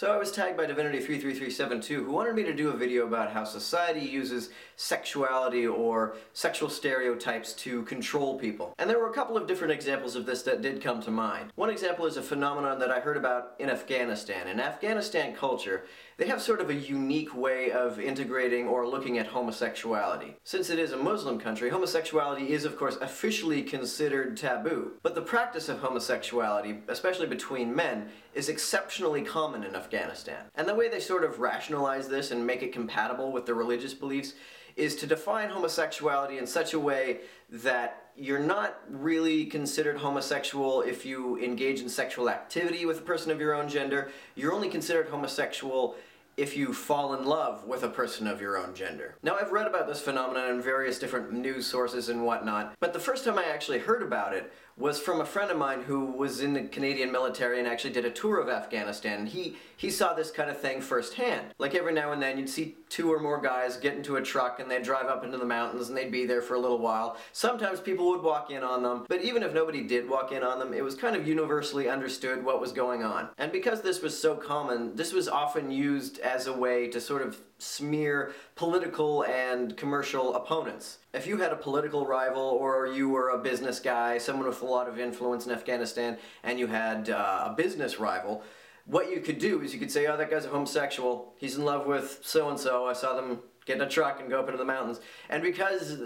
So I was tagged by Divinity33372 who wanted me to do a video about how society uses sexuality or sexual stereotypes to control people. And there were a couple of different examples of this that did come to mind. One example is a phenomenon that I heard about in Afghanistan. In Afghanistan culture, they have sort of a unique way of integrating or looking at homosexuality. Since it is a Muslim country, homosexuality is of course officially considered taboo. But the practice of homosexuality, especially between men, is exceptionally common in Afghanistan. And the way they sort of rationalize this and make it compatible with their religious beliefs is to define homosexuality in such a way that you're not really considered homosexual if you engage in sexual activity with a person of your own gender. You're only considered homosexual if you fall in love with a person of your own gender. Now, I've read about this phenomenon in various different news sources and whatnot, but the first time I actually heard about it was from a friend of mine who was in the Canadian military and actually did a tour of Afghanistan. He saw this kind of thing firsthand. Like every now and then you'd see two or more guys get into a truck and they'd drive up into the mountains and they'd be there for a little while. Sometimes people would walk in on them, but even if nobody did walk in on them, it was kind of universally understood what was going on. And because this was so common, this was often used as a way to sort of smear political and commercial opponents. If you had a political rival or you were a business guy, someone with a lot of influence in Afghanistan, and you had a business rival, what you could do is you could say, oh, that guy's a homosexual, he's in love with so-and-so, I saw them get in a truck and go up into the mountains. And because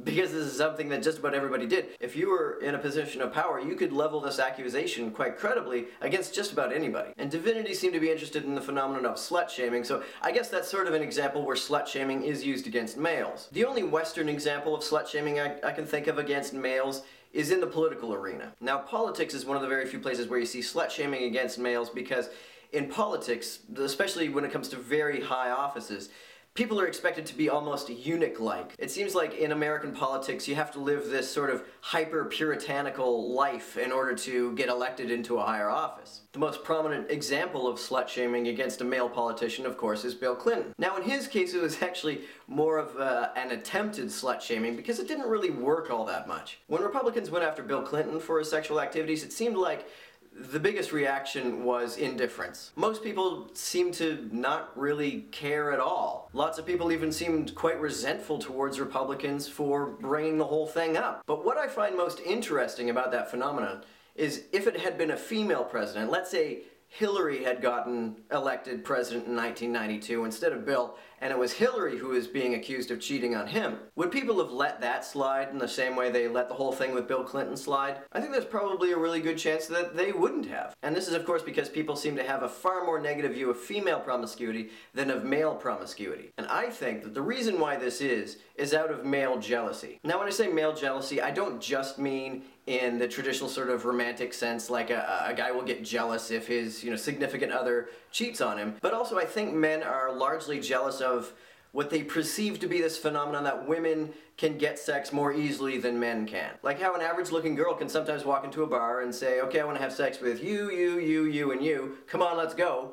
this is something that just about everybody did, if you were in a position of power, you could level this accusation quite credibly against just about anybody. And Divinity seemed to be interested in the phenomenon of slut-shaming, so I guess that's sort of an example where slut-shaming is used against males. The only Western example of slut-shaming I can think of against males is in the political arena. Now, politics is one of the very few places where you see slut-shaming against males because in politics, especially when it comes to very high offices, people are expected to be almost eunuch-like. It seems like in American politics you have to live this sort of hyper-puritanical life in order to get elected into a higher office. The most prominent example of slut-shaming against a male politician, of course, is Bill Clinton. Now, in his case, it was actually more of an attempted slut-shaming because it didn't really work all that much. When Republicans went after Bill Clinton for his sexual activities, it seemed like the biggest reaction was indifference. Most people seemed to not really care at all. Lots of people even seemed quite resentful towards Republicans for bringing the whole thing up. But what I find most interesting about that phenomenon is if it had been a female president, let's say Hillary had gotten elected president in 1992 instead of Bill, and it was Hillary who was being accused of cheating on him. Would people have let that slide in the same way they let the whole thing with Bill Clinton slide? I think there's probably a really good chance that they wouldn't have. And this is of course because people seem to have a far more negative view of female promiscuity than of male promiscuity. And I think that the reason why this is out of male jealousy. Now when I say male jealousy, I don't just mean in the traditional sort of romantic sense, like a guy will get jealous if his significant other cheats on him, but also I think men are largely jealous of what they perceive to be this phenomenon that women can get sex more easily than men can. Like how an average looking girl can sometimes walk into a bar and say, okay, I want to have sex with you, and you, come on, let's go.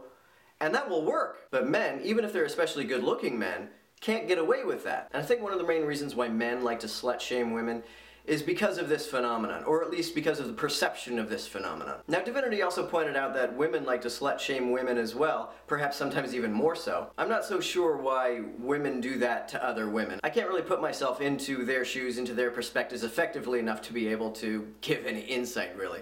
And that will work. But men, even if they're especially good looking men, can't get away with that. And I think one of the main reasons why men like to slut shame women is because of this phenomenon, or at least because of the perception of this phenomenon. Now, Divinity also pointed out that women like to slut-shame women as well, perhaps sometimes even more so. I'm not so sure why women do that to other women. I can't really put myself into their shoes, into their perspectives effectively enough to be able to give any insight, really.